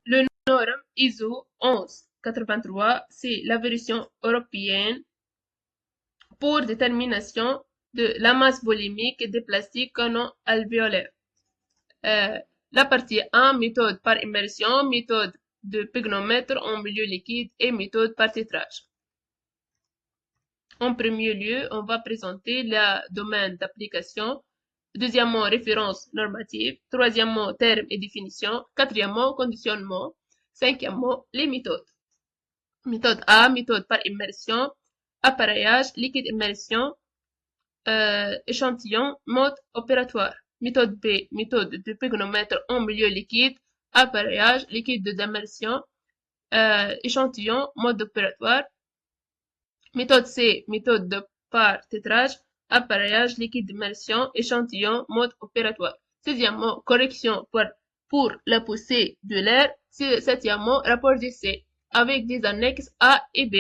Le norme ISO 1183, c'est la version européenne pour détermination de la masse volumique des plastiques non alvéolaires. La partie 1, méthode par immersion, méthode de pygnomètre en milieu liquide et méthode par titrage. En premier lieu, on va présenter le domaine d'application. Deuxièmement, référence normative. Troisièmement, termes et définitions. Quatrièmement, conditionnement. Cinquièmement, les méthodes. Méthode A, méthode par immersion, appareillage, liquide immersion, échantillon, mode opératoire. Méthode B, méthode de pygnomètre en milieu liquide, appareillage, liquide d'immersion, échantillon, mode opératoire. Méthode C, méthode de par tétrage, appareillage, liquide d'immersion, échantillon, mode opératoire. Sixièmement, correction pour la poussée de l'air. Septièmement, rapport d'essai avec des annexes A et B.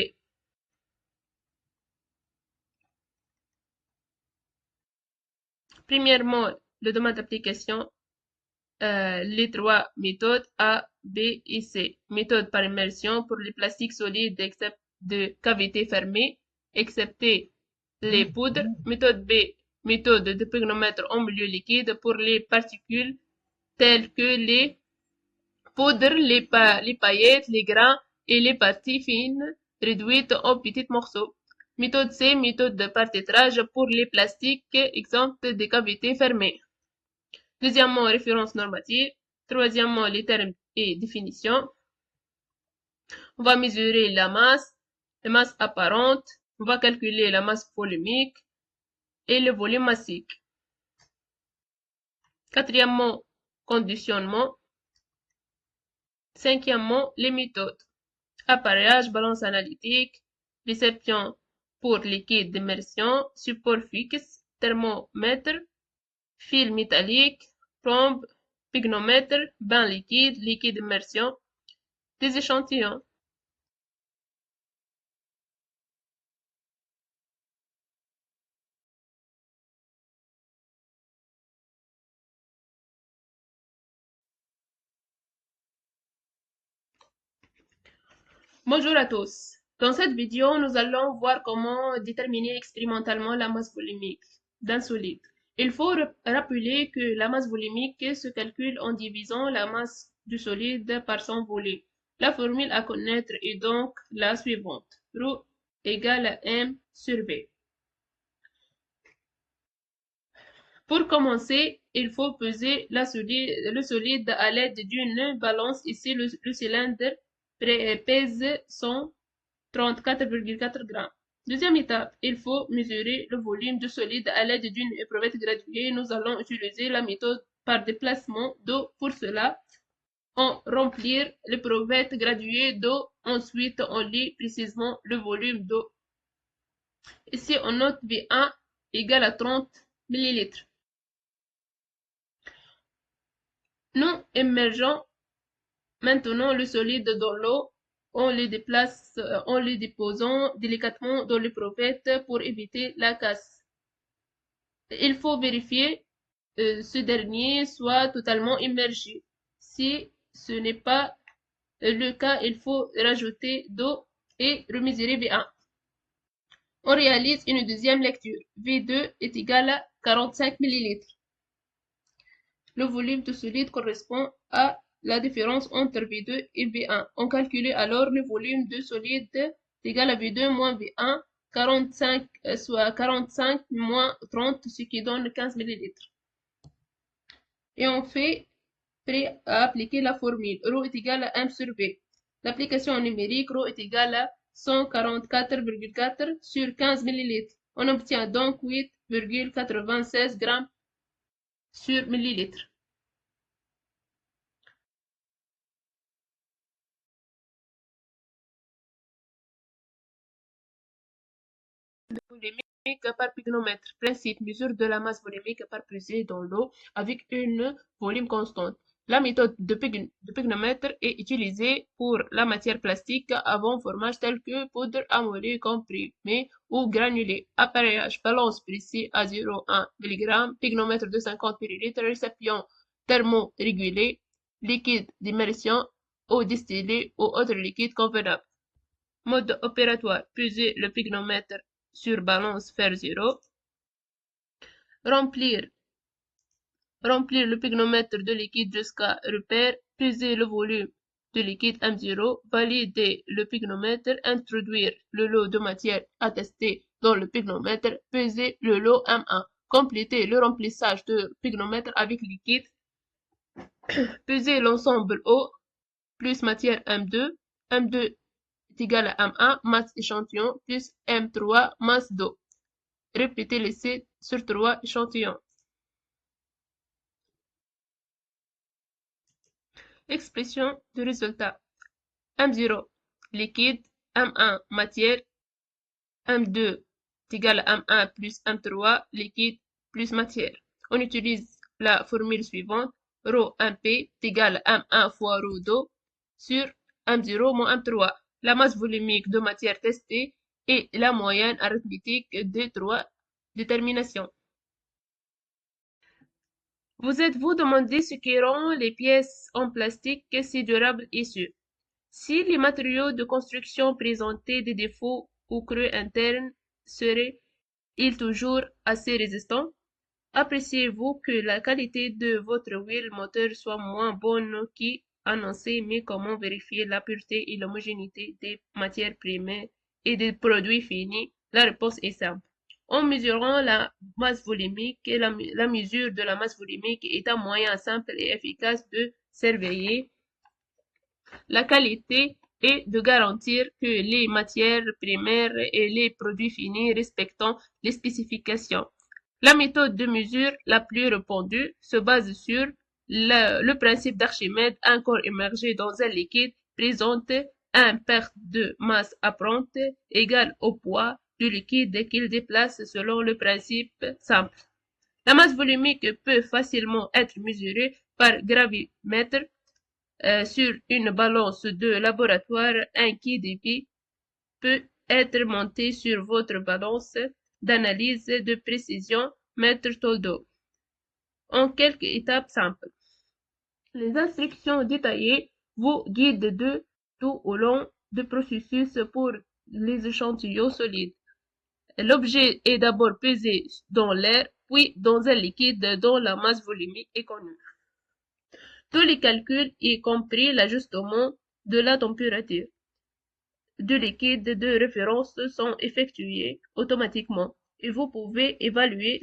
Premièrement, le domaine d'application, les trois méthodes A, B et C. Méthode par immersion pour les plastiques solides de cavité fermée, excepté les poudres. Méthode B, méthode de pygnomètre en milieu liquide pour les particules telles que les poudres, les paillettes, les grains et les parties fines réduites en petits morceaux. Méthode C, méthode de par-tétrage pour les plastiques exempts des cavités fermées. Deuxièmement, référence normative. Troisièmement, les termes et définitions. On va mesurer la masse apparente. On va calculer la masse volumique et le volume massique. Quatrièmement, conditionnement. Cinquièmement, les méthodes. Appareillage, balance analytique, réception pour liquide d'immersion, support fixe, thermomètre, fil métallique, plombe, pygnomètre, bain liquide, liquide d'immersion, des échantillons. Bonjour à tous. Dans cette vidéo, nous allons voir comment déterminer expérimentalement la masse volumique d'un solide. Il faut rappeler que la masse volumique se calcule en divisant la masse du solide par son volume. La formule à connaître est donc la suivante. Rho égale à M sur V. Pour commencer, il faut peser le solide à l'aide d'une balance. Ici, le cylindre pèse 134,4 grammes. Deuxième étape, il faut mesurer le volume du solide à l'aide d'une éprouvette graduée. Nous allons utiliser la méthode par déplacement d'eau. Pour cela, on remplit l'éprouvette graduée d'eau. Ensuite, on lit précisément le volume d'eau. Ici, on note V1 égale à 30 ml. Nous immergeons maintenant le solide dans l'eau. On le déplace en le déposant délicatement dans l'éprouvette pour éviter la casse. Il faut vérifier ce dernier soit totalement immergé. Si ce n'est pas le cas, il faut rajouter d'eau et remesurer V1. On réalise une deuxième lecture. V2 est égal à 45 ml. Le volume de solide correspond à la différence entre V2 et V1. On calcule alors le volume de solide égal à V2 moins V1, 45, soit 45 moins 30, ce qui donne 15 ml. Et on fait prêt à appliquer la formule. Rho est égal à M sur V. L'application numérique, Rho est égal à 144,4 sur 15 ml. On obtient donc 8,96 grammes sur millilitre. Volumique par pygnomètre. Principe, mesure de la masse volumique par pesée dans l'eau avec une volume constante. La méthode de pygnomètre est utilisée pour la matière plastique avant formage tel que poudre amolée, comprimée ou granulée. Appareillage, balance précis à 0,1 mg, pygnomètre de 50 ml, récipient thermorégulé, liquide d'immersion, eau distillée ou autre liquide convenable. Mode opératoire. Peser le pygmomètre sur balance fer 0. Remplir le pygmomètre de liquide jusqu'à repère. Peser le volume de liquide M0. Valider le pygmomètre. Introduire le lot de matière attestée dans le pygmomètre. Peser le lot M1. Compléter le remplissage de pygmomètre avec liquide. Peser l'ensemble eau plus matière M2. M2 est égal à M1, masse échantillon, plus M3, masse d'eau. Répétez l'essai sur 3 échantillons. Expression de résultat. M0, liquide. M1, matière. M2 est égal à M1 plus M3, liquide plus matière. On utilise la formule suivante. Rho MP est égal à M1 fois rho d'eau sur M0 moins M3. La masse volumique de matière testée et la moyenne arithmétique des trois déterminations. Vous êtes-vous demandé ce qui rend les pièces en plastique si durables et sûres? Si les matériaux de construction présentaient des défauts ou creux internes, seraient-ils toujours assez résistants? Appréciez-vous que la qualité de votre huile moteur soit moins bonne qu'annoncé, mais comment vérifier la pureté et l'homogénéité des matières premières et des produits finis? La réponse est simple. En mesurant la masse volumique, la mesure de la masse volumique est un moyen simple et efficace de surveiller la qualité et de garantir que les matières premières et les produits finis respectent les spécifications. La méthode de mesure la plus répandue se base sur le principe d'Archimède. Un corps immergé dans un liquide présente une perte de masse apparente égale au poids du liquide qu'il déplace selon le principe simple. La masse volumique peut facilement être mesurée par gravimètre sur une balance de laboratoire. Un débit peut être monté sur votre balance d'analyse de précision Maître Toldo. En quelques étapes simples. Les instructions détaillées vous guident de tout au long du processus pour les échantillons solides. L'objet est d'abord pesé dans l'air, puis dans un liquide dont la masse volumique est connue. Tous les calculs, y compris l'ajustement de la température du liquide de référence, sont effectués automatiquement et vous pouvez évaluer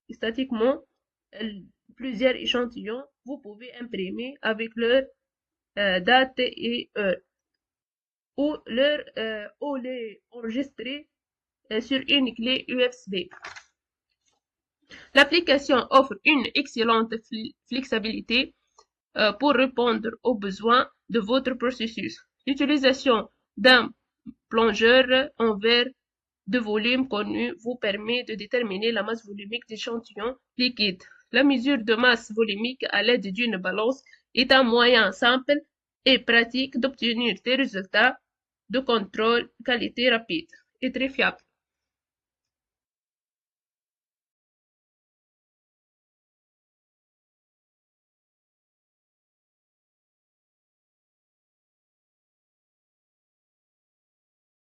statiquement plusieurs échantillons. Vous pouvez imprimer avec leur date et heure ou les enregistrer sur une clé USB. L'application offre une excellente flexibilité pour répondre aux besoins de votre processus. L'utilisation d'un plongeur en verre de volume connu vous permet de déterminer la masse volumique d'échantillons liquides. La mesure de masse volumique à l'aide d'une balance est un moyen simple et pratique d'obtenir des résultats de contrôle qualité rapide et très fiable.